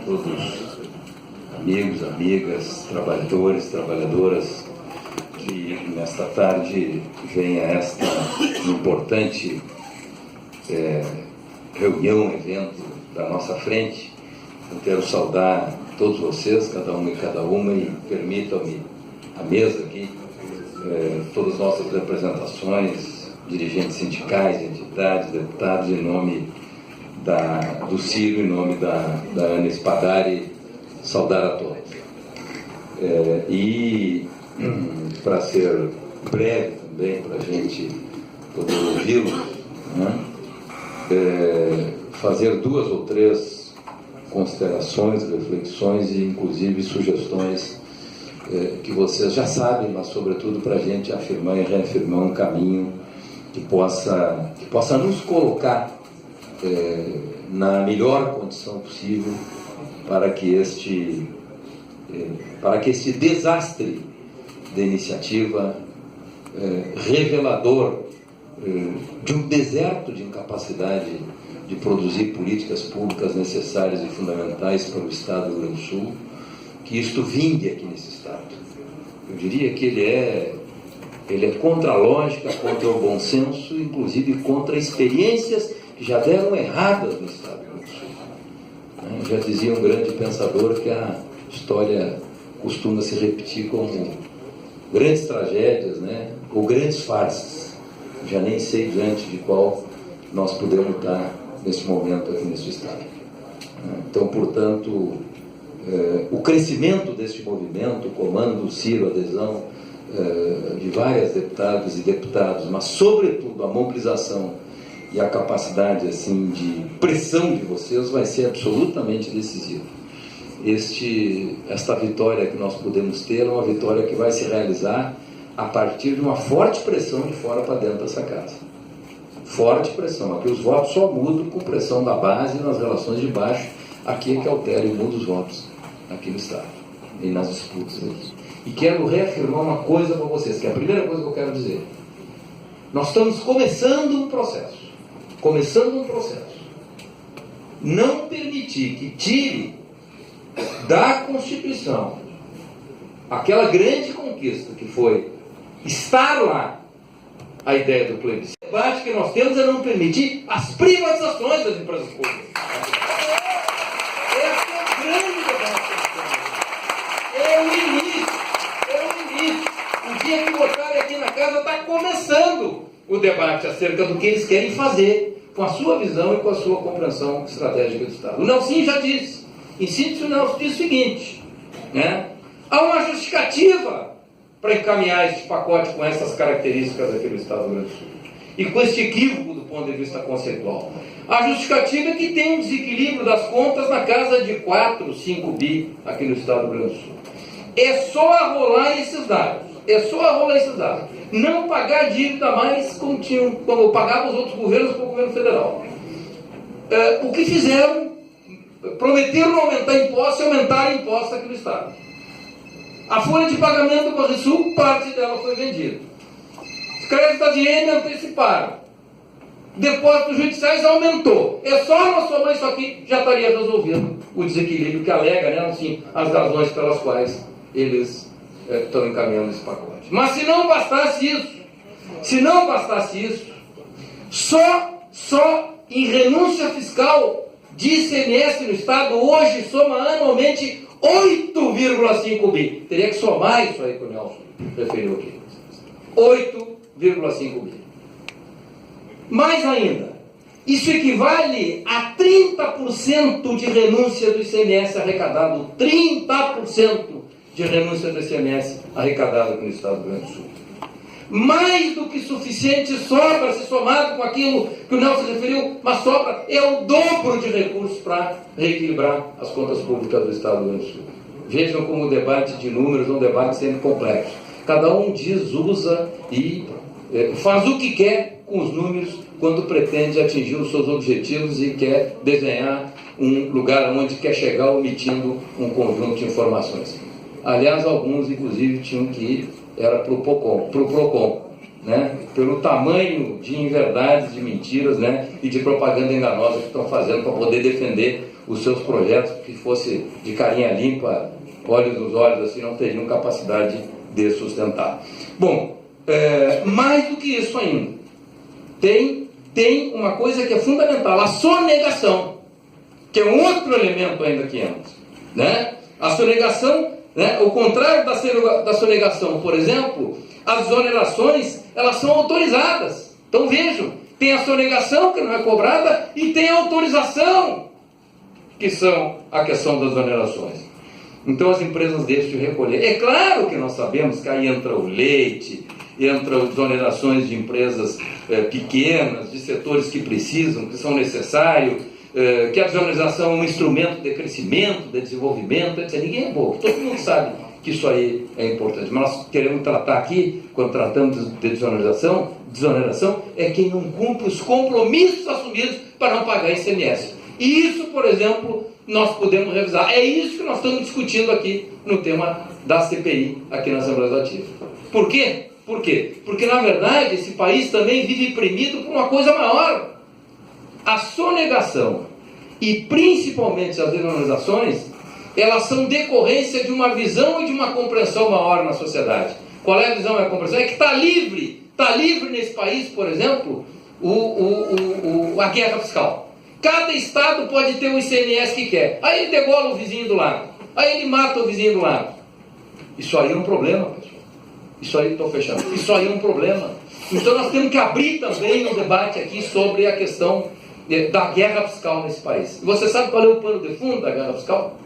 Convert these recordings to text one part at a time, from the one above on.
todos amigos, amigas, trabalhadores, trabalhadoras, que nesta tarde vem a esta importante reunião, evento da nossa frente. Eu quero saudar todos vocês, cada um e cada uma, e permitam-me a mesa aqui, todas as nossas representações, dirigentes sindicais, entidades, deputados, em nome do Ciro, em nome da Ana Spadari, saudar a todos. E, para ser breve também, para a gente poder ouvi-los, né? Fazer 2 ou 3 considerações, reflexões e, inclusive, sugestões que vocês já sabem, mas, sobretudo, para a gente afirmar e reafirmar um caminho que possa nos colocar na melhor condição possível para que este desastre de iniciativa revelador de um deserto de incapacidade de produzir políticas públicas necessárias e fundamentais para o Estado do Rio Grande do Sul, que isto vingue aqui nesse Estado. Eu diria que ele é contra a lógica, contra o bom senso, inclusive contra experiências que já deram erradas no Estado do Rio Grande do Sul. Já dizia um grande pensador que a história costuma se repetir como grandes tragédias, né? Ou grandes farsas. Já nem sei diante de qual nós podemos estar nesse momento aqui nesse Estado. Então, portanto, o crescimento deste movimento, o comando do Ciro, a adesão de várias deputadas e deputados, mas, sobretudo, a mobilização e a capacidade assim, de pressão de vocês vai ser absolutamente decisiva. Esta vitória que nós podemos ter é uma vitória que vai se realizar a partir de uma forte pressão de fora para dentro dessa casa. Forte pressão. Aqui os votos só mudam com pressão da base nas relações de baixo. Aqui é que altera e muda os votos aqui no Estado e nas disputas aqui. E quero reafirmar uma coisa para vocês, que é a primeira coisa que eu quero dizer. Nós estamos começando um processo. Não permitir que tire da Constituição aquela grande conquista que foi estar lá a ideia do plebiscito. O debate que nós temos é não permitir as privatizações das empresas públicas. Esse é o grande debate que nós temos. É o início. O dia que votarem aqui na casa está começando o debate acerca do que eles querem fazer com a sua visão e com a sua compreensão estratégica do Estado. O Nelson já disse. Em síntese, o Nelson disse o seguinte, né? Há uma justificativa para encaminhar este pacote com essas características aqui no Estado do Rio Grande do Sul. E com este equívoco do ponto de vista conceitual. A justificativa é que tem um desequilíbrio das contas na casa de 4, 5 bi aqui no Estado do Rio Grande do Sul. É só arrolar esses dados. Não pagar dívida mais como pagavam os outros governos com o governo federal. O que fizeram? Prometeram aumentar impostos e aumentaram impostos aqui no Estado. A folha de pagamento do Banrisul, parte dela foi vendida. Os créditos da DIEM anteciparam. Depósitos judiciais aumentou. É só nós somar isso aqui, já estaria resolvido o desequilíbrio que alega, né, assim, as razões pelas quais eles estão encaminhando esse pacote. Mas se não bastasse isso, só em renúncia fiscal de ICMS no Estado, hoje soma anualmente 8,5 bi. Teria que somar isso aí que o Nelson referiu aqui. 8,5 bi. Mais ainda, isso equivale a 30% de renúncia do ICMS arrecadado. 30% de renúncia do ICMS arrecadado aqui no Estado do Rio Grande do Sul. Mais do que suficiente sobra, se somado com aquilo que o Nelson referiu, mas sobra é o dobro de recursos para reequilibrar as contas públicas do Estado do Rio Grande do Sul. Vejam como o debate de números é um debate sempre complexo. Cada um diz, usa e faz o que quer com os números quando pretende atingir os seus objetivos e quer desenhar um lugar onde quer chegar omitindo um conjunto de informações. Aliás, alguns, inclusive, tinham que ir para o PROCON, né? Pelo tamanho de inverdades, de mentiras, né? E de propaganda enganosa que estão fazendo para poder defender os seus projetos, que fosse de carinha limpa, olhos nos olhos, assim, não teriam capacidade de sustentar. Bom, mais do que isso ainda, tem uma coisa que é fundamental, a sonegação, que é um outro elemento ainda que entra, né? A sonegação, né? O contrário da sonegação, por exemplo, as exonerações, elas são autorizadas. Então vejam, tem a sonegação, que não é cobrada, e tem a autorização, que são a questão das exonerações. Então as empresas deixam de recolher. É claro que nós sabemos que aí entra o leite, entram exonerações de empresas pequenas, de setores que precisam, que são necessários, que a desoneração é um instrumento de crescimento, de desenvolvimento, etc. Ninguém é bobo, todo mundo sabe que isso aí é importante. Mas nós queremos tratar aqui, quando tratamos de desoneração, é quem não cumpre os compromissos assumidos para não pagar ICMS. E isso, por exemplo, nós podemos revisar. É isso que nós estamos discutindo aqui no tema da CPI, aqui na Assembleia Legislativa. Por quê? Por quê? Porque, na verdade, esse país também vive oprimido por uma coisa maior. A sonegação e, principalmente, as desonerações, elas são decorrência de uma visão e de uma compreensão maior na sociedade. Qual é a visão e a compreensão? É que está livre nesse país, por exemplo, a guerra fiscal. Cada estado pode ter o ICMS que quer. Aí ele degola o vizinho do lado. Aí ele mata o vizinho do lado. Isso aí é um problema, pessoal. Isso aí, estou fechando. Isso aí é um problema. Então nós temos que abrir também um debate aqui sobre a questão da guerra fiscal nesse país. E você sabe qual é o pano de fundo da guerra fiscal?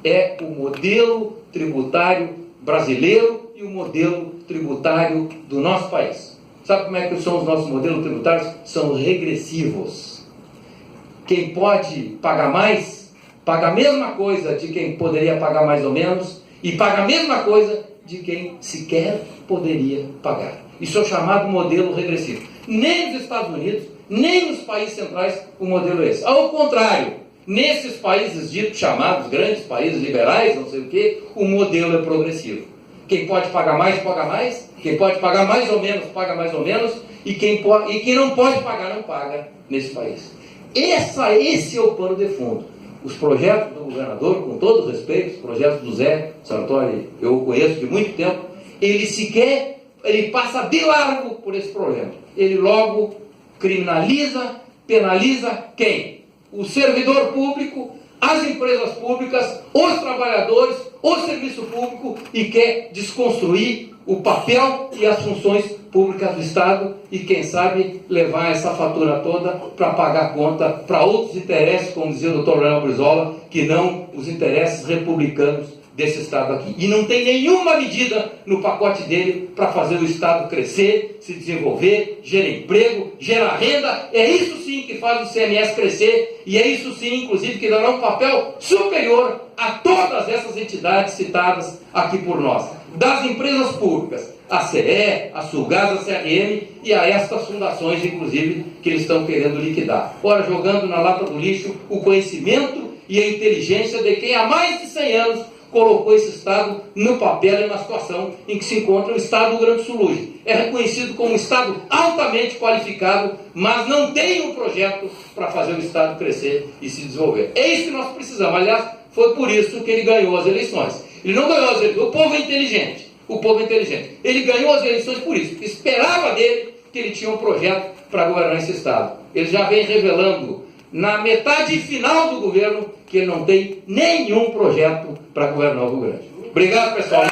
É o modelo tributário brasileiro e o modelo tributário do nosso país. Sabe como é que são os nossos modelos tributários? São regressivos. Quem pode pagar mais, paga a mesma coisa de quem poderia pagar mais ou menos, e paga a mesma coisa de quem sequer poderia pagar. Isso é o chamado modelo regressivo. Nem nos Estados Unidos, nem nos países centrais o modelo é esse. Ao contrário, nesses países ditos chamados grandes países liberais, não sei o quê, o modelo é progressivo. Quem pode pagar mais, paga mais. Quem pode pagar mais ou menos, paga mais ou menos. E quem não pode pagar, não paga nesse país. Esse é o pano de fundo. Os projetos do governador, com todo o respeito, os projetos do Zé Sartori, eu o conheço de muito tempo, ele passa de largo por esse problema. Ele logo criminaliza, penaliza quem? O servidor público, as empresas públicas, os trabalhadores, o serviço público, e quer desconstruir o papel e as funções públicas do Estado e, quem sabe, levar essa fatura toda para pagar a conta para outros interesses, como dizia o Dr. Leonel Brizola, que não os interesses republicanos desse Estado aqui. E não tem nenhuma medida no pacote dele para fazer o Estado crescer, se desenvolver, gerar emprego, gerar renda. É isso sim que faz o CMS crescer, e é isso sim, inclusive, que dará um papel superior a todas essas entidades citadas aqui por nós. Das empresas públicas, a CE, a Sulgás, a CRM e a estas fundações, inclusive, que eles estão querendo liquidar. Ora, jogando na lata do lixo o conhecimento e a inteligência de quem há mais de 100 anos colocou esse Estado no papel e na situação em que se encontra o Estado do Rio Grande do Sul hoje. É reconhecido como um Estado altamente qualificado, mas não tem um projeto para fazer o Estado crescer e se desenvolver. É isso que nós precisamos. Aliás, foi por isso que ele ganhou as eleições. Ele não ganhou as eleições. O povo é inteligente. O povo é inteligente. Ele ganhou as eleições por isso. Esperava dele que ele tinha um projeto para governar esse Estado. Ele já vem revelando na metade final do governo que ele não tem nenhum projeto para governar o Rio Grande. Obrigado, pessoal.